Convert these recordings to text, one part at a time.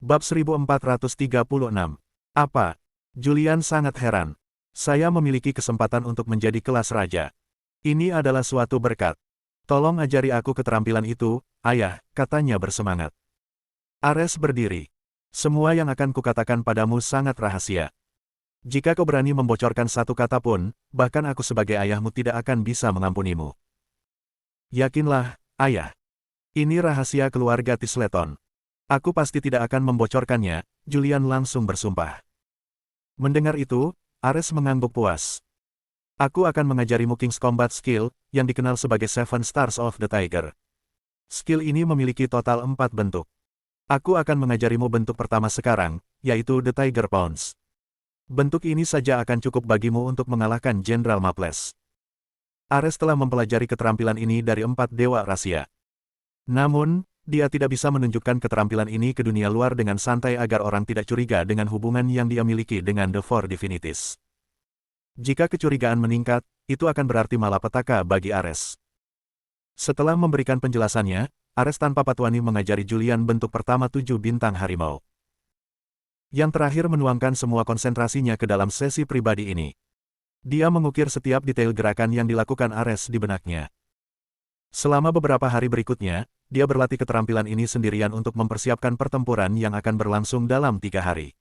Bab 1436. Apa? Julian sangat heran. Saya memiliki kesempatan untuk menjadi kelas raja. Ini adalah suatu berkat. Tolong ajari aku keterampilan itu, ayah, katanya bersemangat. Ares berdiri. Semua yang akan kukatakan padamu sangat rahasia. Jika kau berani membocorkan satu kata pun, bahkan aku sebagai ayahmu tidak akan bisa mengampunimu. Yakinlah, ayah. Ini rahasia keluarga Tisleton. Aku pasti tidak akan membocorkannya, Julian langsung bersumpah. Mendengar itu, Ares mengangguk puas. Aku akan mengajarimu King's Combat Skill, yang dikenal sebagai Seven Stars of the Tiger. Skill ini memiliki total 4 bentuk. Aku akan mengajarimu bentuk pertama sekarang, yaitu The Tiger Pounce. Bentuk ini saja akan cukup bagimu untuk mengalahkan Jenderal Maples. Ares telah mempelajari keterampilan ini dari 4 dewa rahasia. Namun, dia tidak bisa menunjukkan keterampilan ini ke dunia luar dengan santai agar orang tidak curiga dengan hubungan yang dia miliki dengan The Four Divinities. Jika kecurigaan meningkat, itu akan berarti malapetaka bagi Ares. Setelah memberikan penjelasannya, Ares tanpa patwani mengajari Julian bentuk pertama 7 bintang harimau. Yang terakhir menuangkan semua konsentrasinya ke dalam sesi pribadi ini. Dia mengukir setiap detail gerakan yang dilakukan Ares di benaknya. Selama beberapa hari berikutnya, dia berlatih keterampilan ini sendirian untuk mempersiapkan pertempuran yang akan berlangsung dalam 3 hari.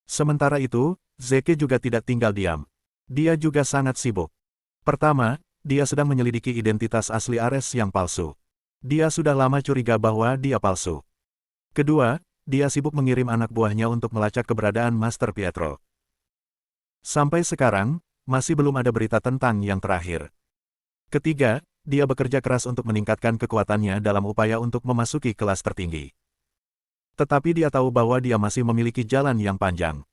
Sementara itu, Zeke juga tidak tinggal diam. Dia juga sangat sibuk. Pertama, dia sedang menyelidiki identitas asli Ares yang palsu. Dia sudah lama curiga bahwa dia palsu. Kedua, dia sibuk mengirim anak buahnya untuk melacak keberadaan Master Pietro. Sampai sekarang, masih belum ada berita tentang yang terakhir. Ketiga, dia bekerja keras untuk meningkatkan kekuatannya dalam upaya untuk memasuki kelas tertinggi. Tetapi dia tahu bahwa dia masih memiliki jalan yang panjang.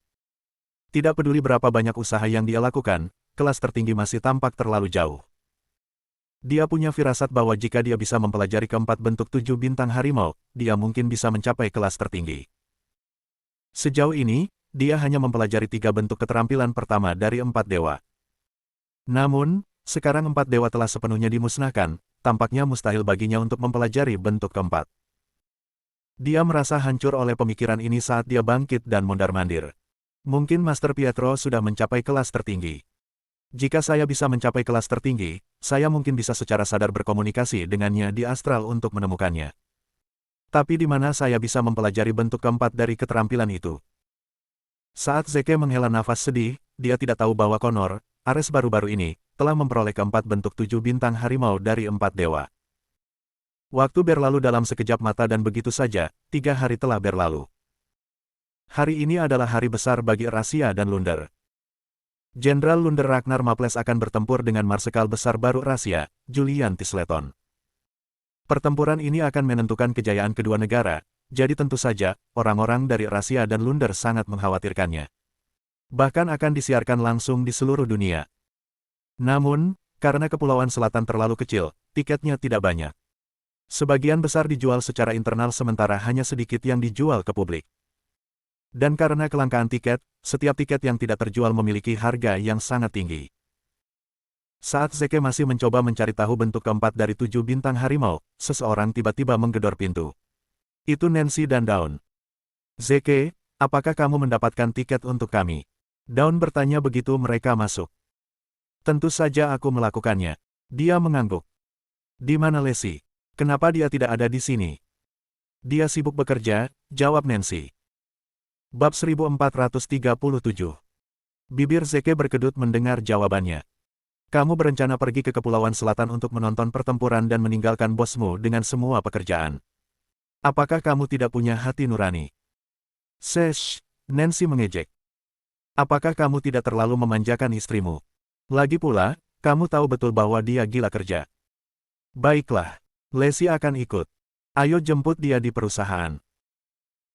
Tidak peduli berapa banyak usaha yang dia lakukan, kelas tertinggi masih tampak terlalu jauh. Dia punya firasat bahwa jika dia bisa mempelajari keempat bentuk 7 bintang harimau, dia mungkin bisa mencapai kelas tertinggi. Sejauh ini, dia hanya mempelajari 3 bentuk keterampilan pertama dari 4 dewa. Namun, sekarang 4 dewa telah sepenuhnya dimusnahkan, tampaknya mustahil baginya untuk mempelajari bentuk keempat. Dia merasa hancur oleh pemikiran ini saat dia bangkit dan mondar-mandir. Mungkin Master Pietro sudah mencapai kelas tertinggi. Jika saya bisa mencapai kelas tertinggi, saya mungkin bisa secara sadar berkomunikasi dengannya di astral untuk menemukannya. Tapi di mana saya bisa mempelajari bentuk keempat dari keterampilan itu? Saat Zeke menghela nafas sedih, dia tidak tahu bahwa Connor, Ares baru-baru ini, telah memperoleh keempat bentuk 7 bintang harimau dari 4 dewa. Waktu berlalu dalam sekejap mata dan begitu saja, 3 hari telah berlalu. Hari ini adalah hari besar bagi Rahasia dan Lunder. Jenderal Lunder Ragnar Maples akan bertempur dengan Marsekal besar baru Rahasia, Julian Tisleton. Pertempuran ini akan menentukan kejayaan kedua negara, jadi tentu saja, orang-orang dari Rahasia dan Lunder sangat mengkhawatirkannya. Bahkan akan disiarkan langsung di seluruh dunia. Namun, karena Kepulauan Selatan terlalu kecil, tiketnya tidak banyak. Sebagian besar dijual secara internal sementara hanya sedikit yang dijual ke publik. Dan karena kelangkaan tiket, setiap tiket yang tidak terjual memiliki harga yang sangat tinggi. Saat Zeke masih mencoba mencari tahu bentuk keempat dari 7 bintang harimau, seseorang tiba-tiba menggedor pintu. Itu Nancy dan Dawn. Zeke, apakah kamu mendapatkan tiket untuk kami? Dawn bertanya begitu mereka masuk. Tentu saja aku melakukannya. Dia mengangguk. Di mana Lacey? Kenapa dia tidak ada di sini? Dia sibuk bekerja, jawab Nancy. Bab 1437. Bibir Zeke berkedut mendengar jawabannya. Kamu berencana pergi ke Kepulauan Selatan untuk menonton pertempuran dan meninggalkan bosmu dengan semua pekerjaan. Apakah kamu tidak punya hati nurani? Sesh, Nancy mengejek. Apakah kamu tidak terlalu memanjakan istrimu? Lagi pula, kamu tahu betul bahwa dia gila kerja. Baiklah, Lacey akan ikut. Ayo jemput dia di perusahaan.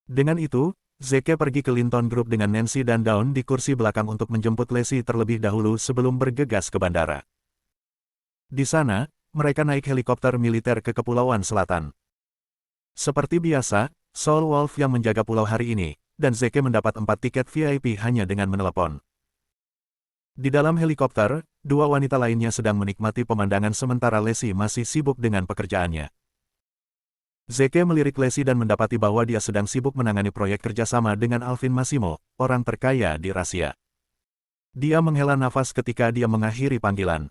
Dengan itu, Zeke pergi ke Linton Group dengan Nancy dan Dawn di kursi belakang untuk menjemput Lacey terlebih dahulu sebelum bergegas ke bandara. Di sana, mereka naik helikopter militer ke Kepulauan Selatan. Seperti biasa, Soul Wolf yang menjaga pulau hari ini, dan Zeke mendapat 4 tiket VIP hanya dengan menelepon. Di dalam helikopter, 2 wanita lainnya sedang menikmati pemandangan sementara Lacey masih sibuk dengan pekerjaannya. Zeke melirik Lacey dan mendapati bahwa dia sedang sibuk menangani proyek kerjasama dengan Alvin Massimo, orang terkaya di Rusia. Dia menghela nafas ketika dia mengakhiri panggilan.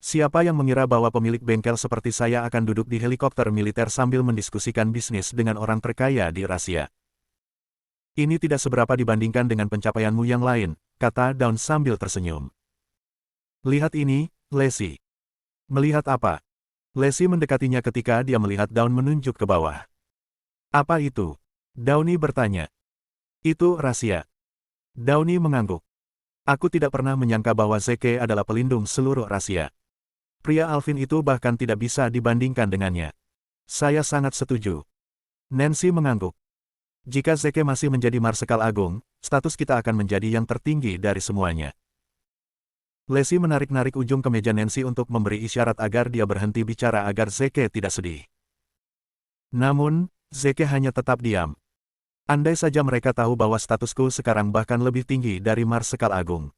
Siapa yang mengira bahwa pemilik bengkel seperti saya akan duduk di helikopter militer sambil mendiskusikan bisnis dengan orang terkaya di Rusia? Ini tidak seberapa dibandingkan dengan pencapaianmu yang lain, kata Dawn sambil tersenyum. Lihat ini, Lacey. Melihat apa? Lacey mendekatinya ketika dia melihat Dawn menunjuk ke bawah. Apa itu? Downey bertanya. Itu rahasia. Downey mengangguk. Aku tidak pernah menyangka bahwa Zeke adalah pelindung seluruh rahasia. Pria Alvin itu bahkan tidak bisa dibandingkan dengannya. Saya sangat setuju. Nancy mengangguk. Jika Zeke masih menjadi Marsekal Agung, status kita akan menjadi yang tertinggi dari semuanya. Lacey menarik-narik ujung kemeja Nancy untuk memberi isyarat agar dia berhenti bicara agar Zeke tidak sedih. Namun, Zeke hanya tetap diam. Andai saja mereka tahu bahwa statusku sekarang bahkan lebih tinggi dari Marsekal Agung.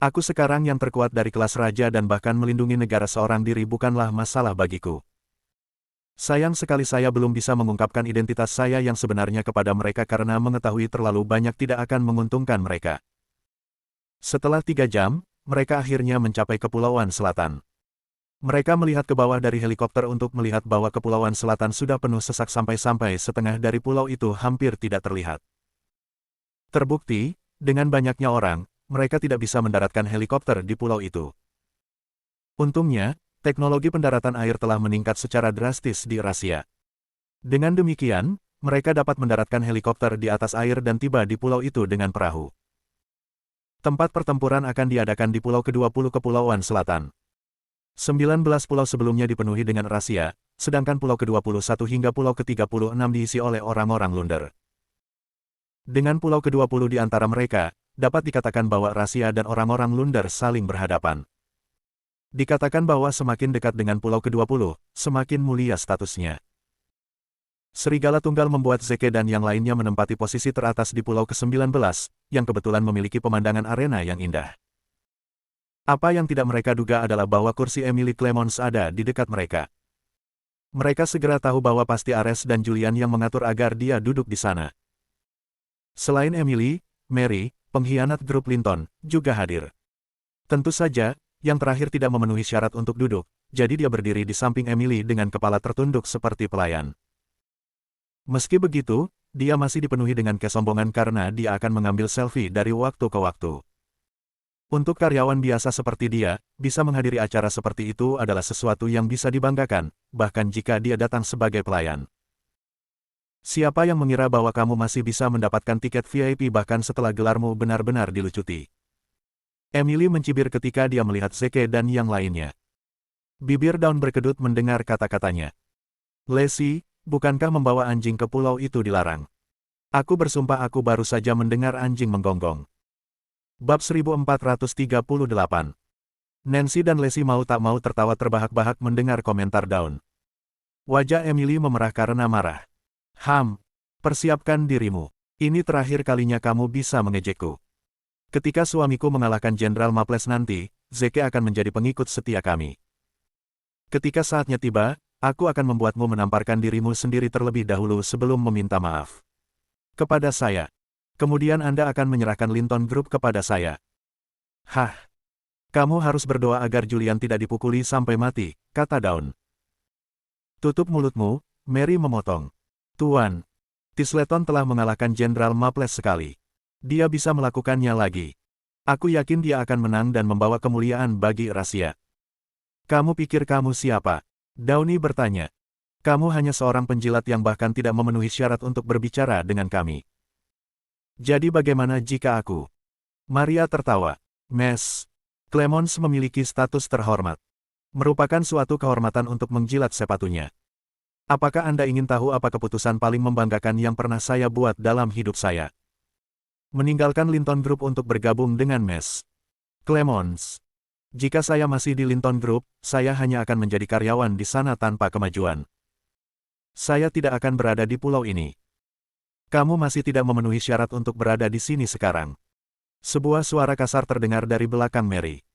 Aku sekarang yang terkuat dari kelas raja dan bahkan melindungi negara seorang diri bukanlah masalah bagiku. Sayang sekali saya belum bisa mengungkapkan identitas saya yang sebenarnya kepada mereka karena mengetahui terlalu banyak tidak akan menguntungkan mereka. Setelah 3 jam, mereka akhirnya mencapai Kepulauan Selatan. Mereka melihat ke bawah dari helikopter untuk melihat bahwa Kepulauan Selatan sudah penuh sesak sampai-sampai setengah dari pulau itu hampir tidak terlihat. Terbukti, dengan banyaknya orang, mereka tidak bisa mendaratkan helikopter di pulau itu. Untungnya, teknologi pendaratan air telah meningkat secara drastis di Rusia. Dengan demikian, mereka dapat mendaratkan helikopter di atas air dan tiba di pulau itu dengan perahu. Tempat pertempuran akan diadakan di pulau ke-20 Kepulauan Selatan. 19 pulau sebelumnya dipenuhi dengan rahasia, sedangkan pulau ke-21 hingga pulau ke-36 diisi oleh orang-orang lunder. Dengan pulau ke-20 di antara mereka, dapat dikatakan bahwa rahasia dan orang-orang lunder saling berhadapan. Dikatakan bahwa semakin dekat dengan pulau ke-20, semakin mulia statusnya. Serigala Tunggal membuat Zeke dan yang lainnya menempati posisi teratas di pulau ke-19, yang kebetulan memiliki pemandangan arena yang indah. Apa yang tidak mereka duga adalah bahwa kursi Emily Clemons ada di dekat mereka. Mereka segera tahu bahwa pasti Ares dan Julian yang mengatur agar dia duduk di sana. Selain Emily, Mary, pengkhianat grup Linton, juga hadir. Tentu saja, yang terakhir tidak memenuhi syarat untuk duduk, jadi dia berdiri di samping Emily dengan kepala tertunduk seperti pelayan. Meski begitu, dia masih dipenuhi dengan kesombongan karena dia akan mengambil selfie dari waktu ke waktu. Untuk karyawan biasa seperti dia, bisa menghadiri acara seperti itu adalah sesuatu yang bisa dibanggakan, bahkan jika dia datang sebagai pelayan. Siapa yang mengira bahwa kamu masih bisa mendapatkan tiket VIP bahkan setelah gelarmu benar-benar dilucuti? Emily mencibir ketika dia melihat Zeke dan yang lainnya. Bibir Dawn berkedut mendengar kata-katanya. Lacey, bukankah membawa anjing ke pulau itu dilarang? Aku bersumpah aku baru saja mendengar anjing menggonggong. Bab 1438. Nancy dan Lacey mau tak mau tertawa terbahak-bahak mendengar komentar Dawn. Wajah Emily memerah karena marah. Persiapkan dirimu. Ini terakhir kalinya kamu bisa mengejekku. Ketika suamiku mengalahkan Jenderal Maples nanti, Zeke akan menjadi pengikut setia kami. Ketika saatnya tiba, aku akan membuatmu menamparkan dirimu sendiri terlebih dahulu sebelum meminta maaf kepada saya. Kemudian Anda akan menyerahkan Linton Group kepada saya. Kamu harus berdoa agar Julian tidak dipukuli sampai mati, kata Dawn. Tutup mulutmu, Mary memotong. Tuan, Tisleton telah mengalahkan Jenderal Maples sekali. Dia bisa melakukannya lagi. Aku yakin dia akan menang dan membawa kemuliaan bagi rahasia. Kamu pikir kamu siapa? Downey bertanya. Kamu hanya seorang penjilat yang bahkan tidak memenuhi syarat untuk berbicara dengan kami. Jadi bagaimana jika aku? Maria tertawa. Miss Clemons memiliki status terhormat. Merupakan suatu kehormatan untuk menjilat sepatunya. Apakah Anda ingin tahu apa keputusan paling membanggakan yang pernah saya buat dalam hidup saya? Meninggalkan Linton Group untuk bergabung dengan Miss Clemons. Jika saya masih di Linton Group, saya hanya akan menjadi karyawan di sana tanpa kemajuan. Saya tidak akan berada di pulau ini. Kamu masih tidak memenuhi syarat untuk berada di sini sekarang. Sebuah suara kasar terdengar dari belakang Mary.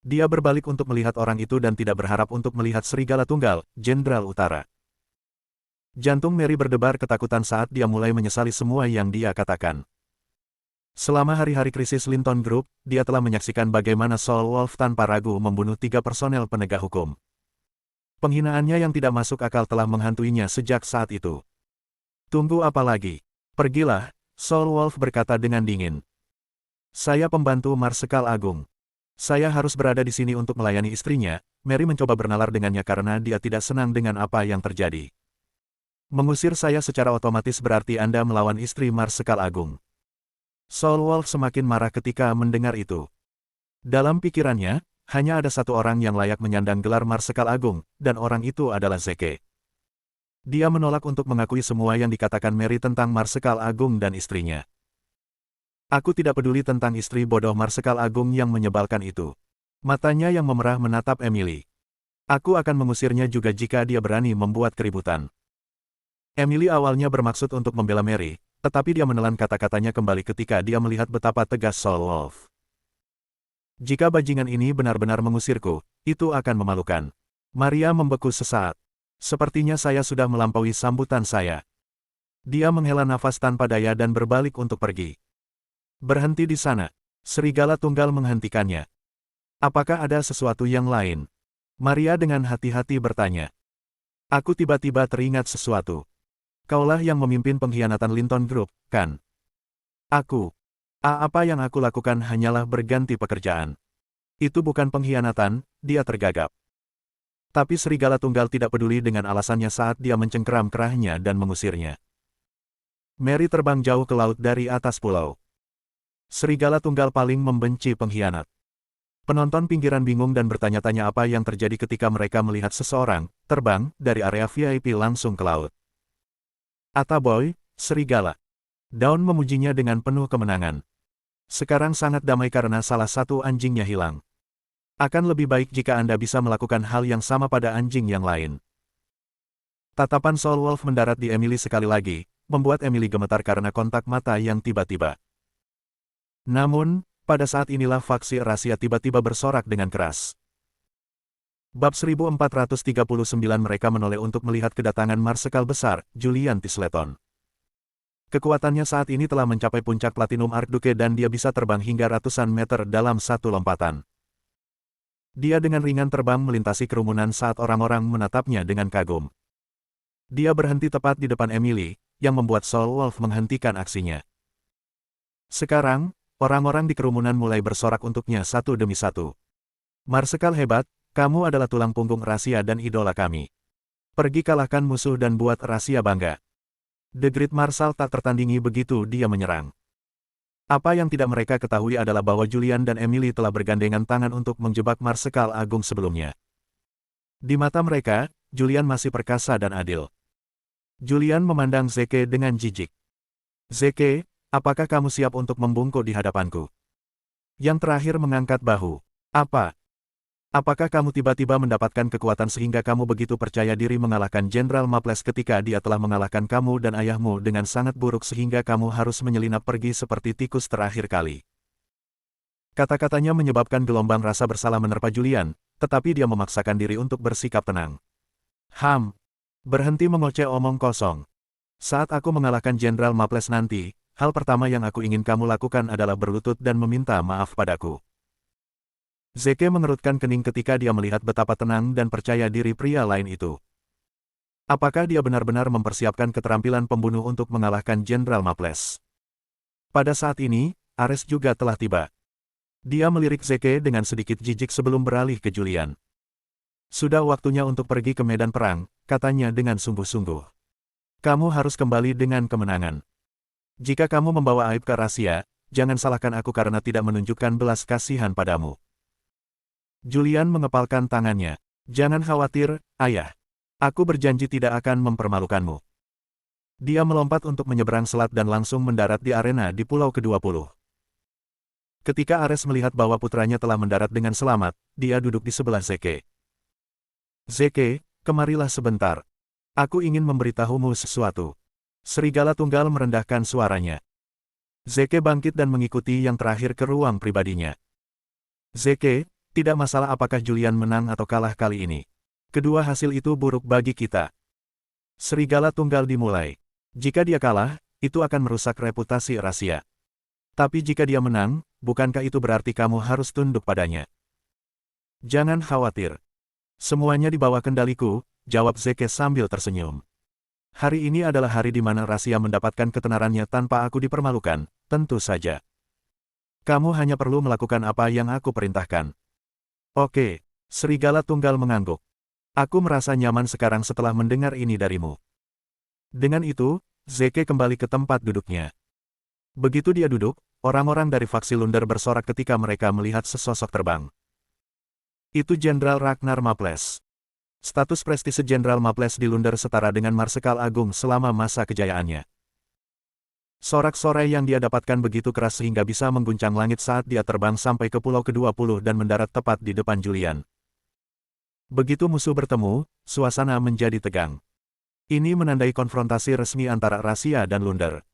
Dia berbalik untuk melihat orang itu dan tidak berharap untuk melihat Serigala Tunggal, Jenderal Utara. Jantung Mary berdebar ketakutan saat dia mulai menyesali semua yang dia katakan. Selama hari-hari krisis Linton Group, dia telah menyaksikan bagaimana Soul Wolf tanpa ragu membunuh 3 personel penegak hukum. Penghinaannya yang tidak masuk akal telah menghantuinya sejak saat itu. Tunggu apa lagi? Pergilah, Soul Wolf berkata dengan dingin. Saya pembantu Marsekal Agung. Saya harus berada di sini untuk melayani istrinya. Mary mencoba bernalar dengannya karena dia tidak senang dengan apa yang terjadi. Mengusir saya secara otomatis berarti Anda melawan istri Marsekal Agung. Soul Wolf semakin marah ketika mendengar itu. Dalam pikirannya, hanya ada satu orang yang layak menyandang gelar Marsekal Agung, dan orang itu adalah Zeke. Dia menolak untuk mengakui semua yang dikatakan Mary tentang Marsekal Agung dan istrinya. Aku tidak peduli tentang istri bodoh Marsekal Agung yang menyebalkan itu. Matanya yang memerah menatap Emily. Aku akan mengusirnya juga jika dia berani membuat keributan. Emily awalnya bermaksud untuk membela Mary, tetapi dia menelan kata-katanya kembali ketika dia melihat betapa tegas Soul Wolf. Jika bajingan ini benar-benar mengusirku, itu akan memalukan. Maria membeku sesaat. Sepertinya saya sudah melampaui sambutan saya. Dia menghela nafas tanpa daya dan berbalik untuk pergi. Berhenti di sana. Serigala Tunggal menghentikannya. Apakah ada sesuatu yang lain? Maria dengan hati-hati bertanya. Aku tiba-tiba teringat sesuatu. Kaulah yang memimpin pengkhianatan Linton Group, kan? Aku. Apa yang aku lakukan hanyalah berganti pekerjaan. Itu bukan pengkhianatan, dia tergagap. Tapi Serigala Tunggal tidak peduli dengan alasannya saat dia mencengkeram kerahnya dan mengusirnya. Mary terbang jauh ke laut dari atas pulau. Serigala Tunggal paling membenci pengkhianat. Penonton pinggiran bingung dan bertanya-tanya apa yang terjadi ketika mereka melihat seseorang terbang dari area VIP langsung ke laut. Ataboy, serigala. Daun memujinya dengan penuh kemenangan. Sekarang sangat damai karena salah satu anjingnya hilang. Akan lebih baik jika Anda bisa melakukan hal yang sama pada anjing yang lain. Tatapan Soul Wolf mendarat di Emily sekali lagi, membuat Emily gemetar karena kontak mata yang tiba-tiba. Namun, pada saat inilah faksi rahasia tiba-tiba bersorak dengan keras. Bab 1439 mereka menoleh untuk melihat kedatangan Marsekal besar, Julian Tisleton. Kekuatannya saat ini telah mencapai puncak Platinum Archduke dan dia bisa terbang hingga ratusan meter dalam satu lompatan. Dia dengan ringan terbang melintasi kerumunan saat orang-orang menatapnya dengan kagum. Dia berhenti tepat di depan Emily, yang membuat Soul Wolf menghentikan aksinya. Sekarang, orang-orang di kerumunan mulai bersorak untuknya satu demi satu. Marsekal hebat, kamu adalah tulang punggung rahasia dan idola kami. Pergi kalahkan musuh dan buat rahasia bangga. The Great Marshal tak tertandingi begitu dia menyerang. Apa yang tidak mereka ketahui adalah bahwa Julian dan Emily telah bergandengan tangan untuk menjebak Marsekal Agung sebelumnya. Di mata mereka, Julian masih perkasa dan adil. Julian memandang Zeke dengan jijik. Zeke, apakah kamu siap untuk membungkuk di hadapanku? Yang terakhir mengangkat bahu. Apakah kamu tiba-tiba mendapatkan kekuatan sehingga kamu begitu percaya diri mengalahkan Jenderal Maples ketika dia telah mengalahkan kamu dan ayahmu dengan sangat buruk sehingga kamu harus menyelinap pergi seperti tikus terakhir kali? Kata-katanya menyebabkan gelombang rasa bersalah menerpa Julian, tetapi dia memaksakan diri untuk bersikap tenang. Berhenti mengoceh omong kosong. Saat aku mengalahkan Jenderal Maples nanti, hal pertama yang aku ingin kamu lakukan adalah berlutut dan meminta maaf padaku. Zeke mengerutkan kening ketika dia melihat betapa tenang dan percaya diri pria lain itu. Apakah dia benar-benar mempersiapkan keterampilan pembunuh untuk mengalahkan Jenderal Maples? Pada saat ini, Ares juga telah tiba. Dia melirik Zeke dengan sedikit jijik sebelum beralih ke Julian. Sudah waktunya untuk pergi ke medan perang, katanya dengan sungguh-sungguh. Kamu harus kembali dengan kemenangan. Jika kamu membawa aib ke rahasia, jangan salahkan aku karena tidak menunjukkan belas kasihan padamu. Julian mengepalkan tangannya. Jangan khawatir, ayah. Aku berjanji tidak akan mempermalukanmu. Dia melompat untuk menyeberang selat dan langsung mendarat di arena di Pulau ke-20. Ketika Ares melihat bahwa putranya telah mendarat dengan selamat, dia duduk di sebelah Zeke. Zeke, kemarilah sebentar. Aku ingin memberitahumu sesuatu. Serigala Tunggal merendahkan suaranya. Zeke bangkit dan mengikuti yang terakhir ke ruang pribadinya. Zeke, tidak masalah apakah Julian menang atau kalah kali ini. Kedua hasil itu buruk bagi kita. Serigala tunggal dimulai. Jika dia kalah, itu akan merusak reputasi rahasia. Tapi jika dia menang, bukankah itu berarti kamu harus tunduk padanya? Jangan khawatir. Semuanya di bawah kendaliku, jawab Zeke sambil tersenyum. Hari ini adalah hari di mana rahasia mendapatkan ketenarannya tanpa aku dipermalukan, tentu saja. Kamu hanya perlu melakukan apa yang aku perintahkan. Oke, serigala tunggal mengangguk. Aku merasa nyaman sekarang setelah mendengar ini darimu. Dengan itu, Zeke kembali ke tempat duduknya. Begitu dia duduk, orang-orang dari faksi Lunder bersorak ketika mereka melihat sesosok terbang. Itu Jenderal Ragnar Maples. Status prestise Jenderal Maples di Lunder setara dengan Marsekal Agung selama masa kejayaannya. Sorak-sorai yang dia dapatkan begitu keras sehingga bisa mengguncang langit saat dia terbang sampai ke pulau ke-20 dan mendarat tepat di depan Julian. Begitu musuh bertemu, suasana menjadi tegang. Ini menandai konfrontasi resmi antara Rahasia dan Lunder.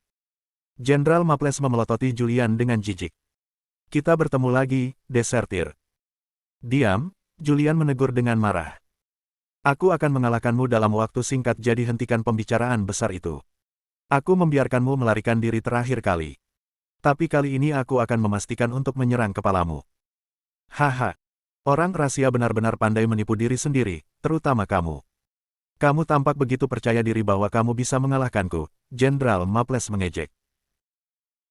Jenderal Maples memelototi Julian dengan jijik. Kita bertemu lagi, desertir. Diam, Julian menegur dengan marah. Aku akan mengalahkanmu dalam waktu singkat, jadi hentikan pembicaraan besar itu. Aku membiarkanmu melarikan diri terakhir kali. Tapi kali ini aku akan memastikan untuk menyerang kepalamu. Haha. Orang Rahasia benar-benar pandai menipu diri sendiri, terutama kamu. Kamu tampak begitu percaya diri bahwa kamu bisa mengalahkanku, Jenderal Maples mengejek.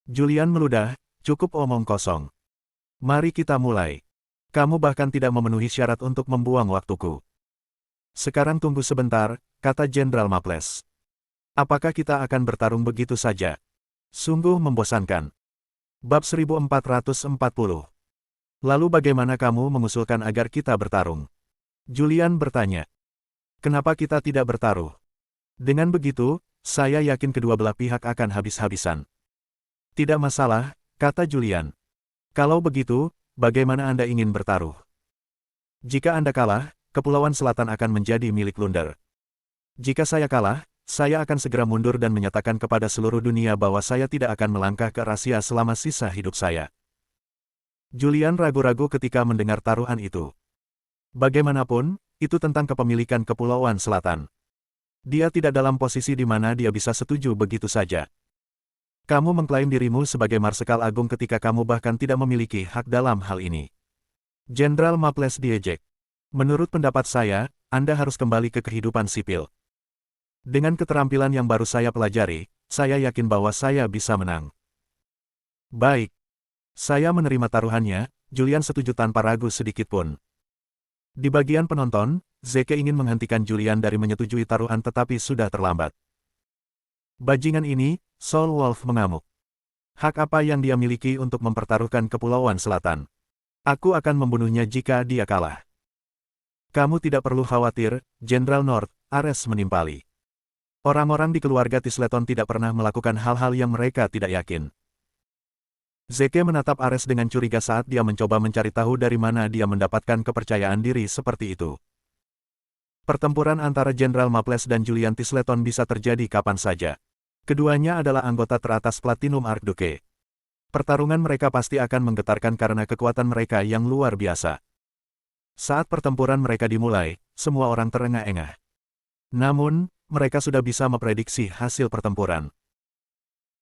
Julian meludah, cukup omong kosong. Mari kita mulai. Kamu bahkan tidak memenuhi syarat untuk membuang waktuku. Sekarang tunggu sebentar, kata Jenderal Maples. Apakah kita akan bertarung begitu saja? Sungguh membosankan. Bab 1440. Lalu bagaimana kamu mengusulkan agar kita bertarung? Julian bertanya. Kenapa kita tidak bertaruh? Dengan begitu, saya yakin kedua belah pihak akan habis-habisan. Tidak masalah, kata Julian. Kalau begitu, bagaimana Anda ingin bertaruh? Jika Anda kalah, Kepulauan Selatan akan menjadi milik Lunder. Jika saya kalah, saya akan segera mundur dan menyatakan kepada seluruh dunia bahwa saya tidak akan melangkah ke Rahasia selama sisa hidup saya. Julian ragu-ragu ketika mendengar taruhan itu. Bagaimanapun, itu tentang kepemilikan Kepulauan Selatan. Dia tidak dalam posisi di mana dia bisa setuju begitu saja. Kamu mengklaim dirimu sebagai Marsekal Agung ketika kamu bahkan tidak memiliki hak dalam hal ini. Jenderal Maples diejek. Menurut pendapat saya, Anda harus kembali ke kehidupan sipil. Dengan keterampilan yang baru saya pelajari, saya yakin bahwa saya bisa menang. Baik. Saya menerima taruhannya, Julian setuju tanpa ragu sedikit pun. Di bagian penonton, Zeke ingin menghentikan Julian dari menyetujui taruhan tetapi sudah terlambat. Bajingan ini, Soul Wolf mengamuk. Hak apa yang dia miliki untuk mempertaruhkan Kepulauan Selatan? Aku akan membunuhnya jika dia kalah. Kamu tidak perlu khawatir, Jenderal North, Ares menimpali. Orang-orang di keluarga Tisleton tidak pernah melakukan hal-hal yang mereka tidak yakin. Zeke menatap Ares dengan curiga saat dia mencoba mencari tahu dari mana dia mendapatkan kepercayaan diri seperti itu. Pertempuran antara Jenderal Maples dan Julian Tisleton bisa terjadi kapan saja. Keduanya adalah anggota teratas Platinum Archduke. Pertarungan mereka pasti akan menggetarkan karena kekuatan mereka yang luar biasa. Saat pertempuran mereka dimulai, semua orang terengah-engah. Namun, mereka sudah bisa memprediksi hasil pertempuran.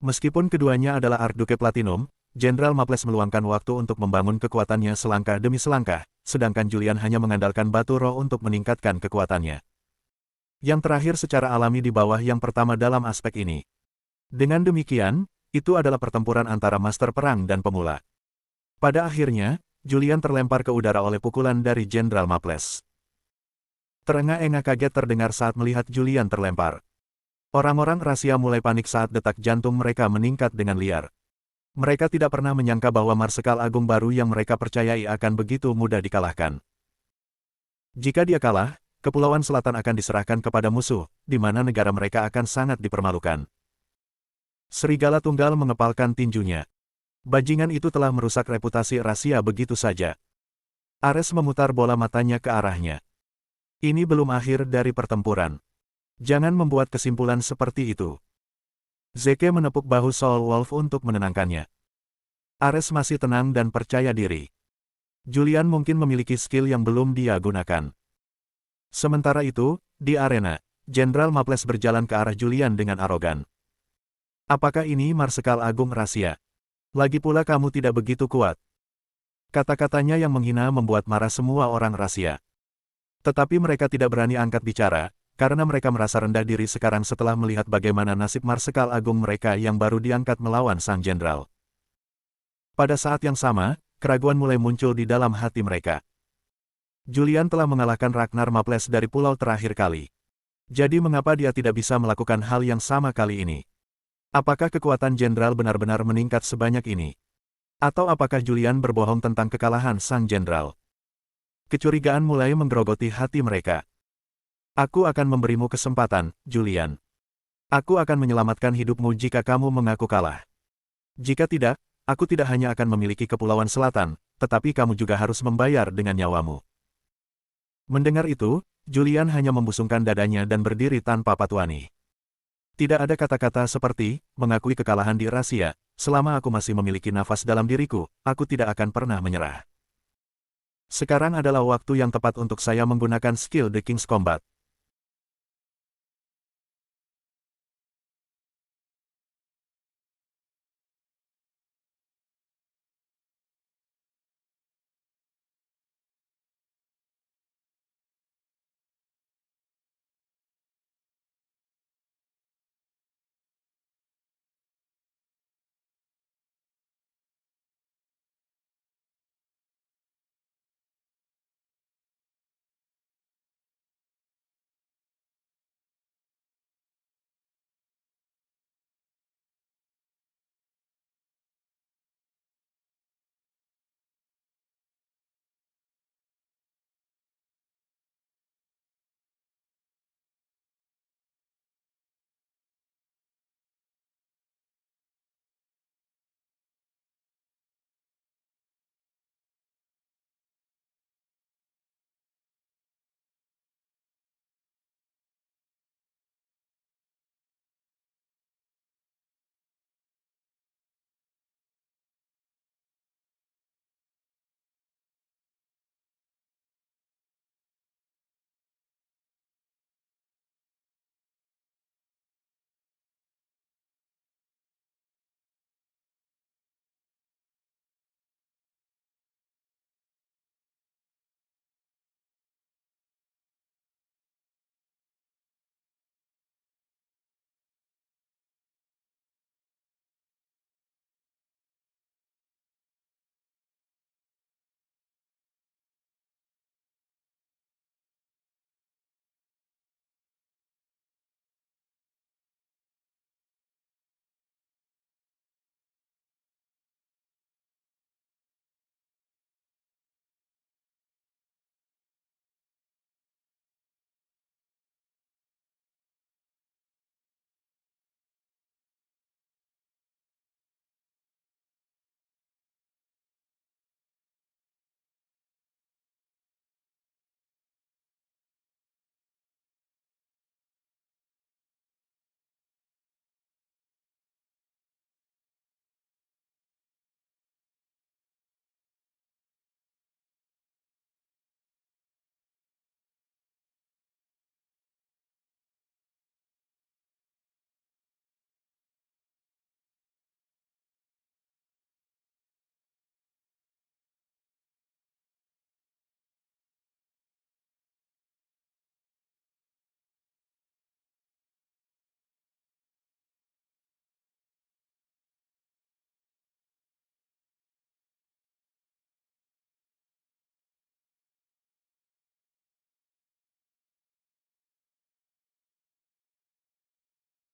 Meskipun keduanya adalah Archduke Platinum, Jenderal Maples meluangkan waktu untuk membangun kekuatannya selangkah demi selangkah, sedangkan Julian hanya mengandalkan batu roh untuk meningkatkan kekuatannya. Yang terakhir secara alami di bawah yang pertama dalam aspek ini. Dengan demikian, itu adalah pertempuran antara master perang dan pemula. Pada akhirnya, Julian terlempar ke udara oleh pukulan dari Jenderal Maples. Terengah-engah kaget terdengar saat melihat Julian terlempar. Orang-orang Rahasia mulai panik saat detak jantung mereka meningkat dengan liar. Mereka tidak pernah menyangka bahwa Marsekal Agung baru yang mereka percayai akan begitu mudah dikalahkan. Jika dia kalah, Kepulauan Selatan akan diserahkan kepada musuh, di mana negara mereka akan sangat dipermalukan. Serigala tunggal mengepalkan tinjunya. Bajingan itu telah merusak reputasi Rahasia begitu saja. Ares memutar bola matanya ke arahnya. Ini belum akhir dari pertempuran. Jangan membuat kesimpulan seperti itu. Zeke menepuk bahu Soul Wolf untuk menenangkannya. Ares masih tenang dan percaya diri. Julian mungkin memiliki skill yang belum dia gunakan. Sementara itu, di arena, Jenderal Maples berjalan ke arah Julian dengan arogan. Apakah ini Marsekal Agung rahasia? Lagi pula kamu tidak begitu kuat. Kata-katanya yang menghina membuat marah semua orang rahasia. Tetapi mereka tidak berani angkat bicara, karena mereka merasa rendah diri sekarang setelah melihat bagaimana nasib Marsekal Agung mereka yang baru diangkat melawan sang jenderal. Pada saat yang sama, keraguan mulai muncul di dalam hati mereka. Julian telah mengalahkan Ragnar Maples dari pulau terakhir kali. Jadi mengapa dia tidak bisa melakukan hal yang sama kali ini? Apakah kekuatan jenderal benar-benar meningkat sebanyak ini? Atau apakah Julian berbohong tentang kekalahan sang jenderal? Kecurigaan mulai menggerogoti hati mereka. Aku akan memberimu kesempatan, Julian. Aku akan menyelamatkan hidupmu jika kamu mengaku kalah. Jika tidak, aku tidak hanya akan memiliki Kepulauan Selatan, tetapi kamu juga harus membayar dengan nyawamu. Mendengar itu, Julian hanya membusungkan dadanya dan berdiri tanpa patuani. Tidak ada kata-kata seperti, mengakui kekalahan di rahasia, selama aku masih memiliki nafas dalam diriku, aku tidak akan pernah menyerah. Sekarang adalah waktu yang tepat untuk saya menggunakan skill The King's Combat.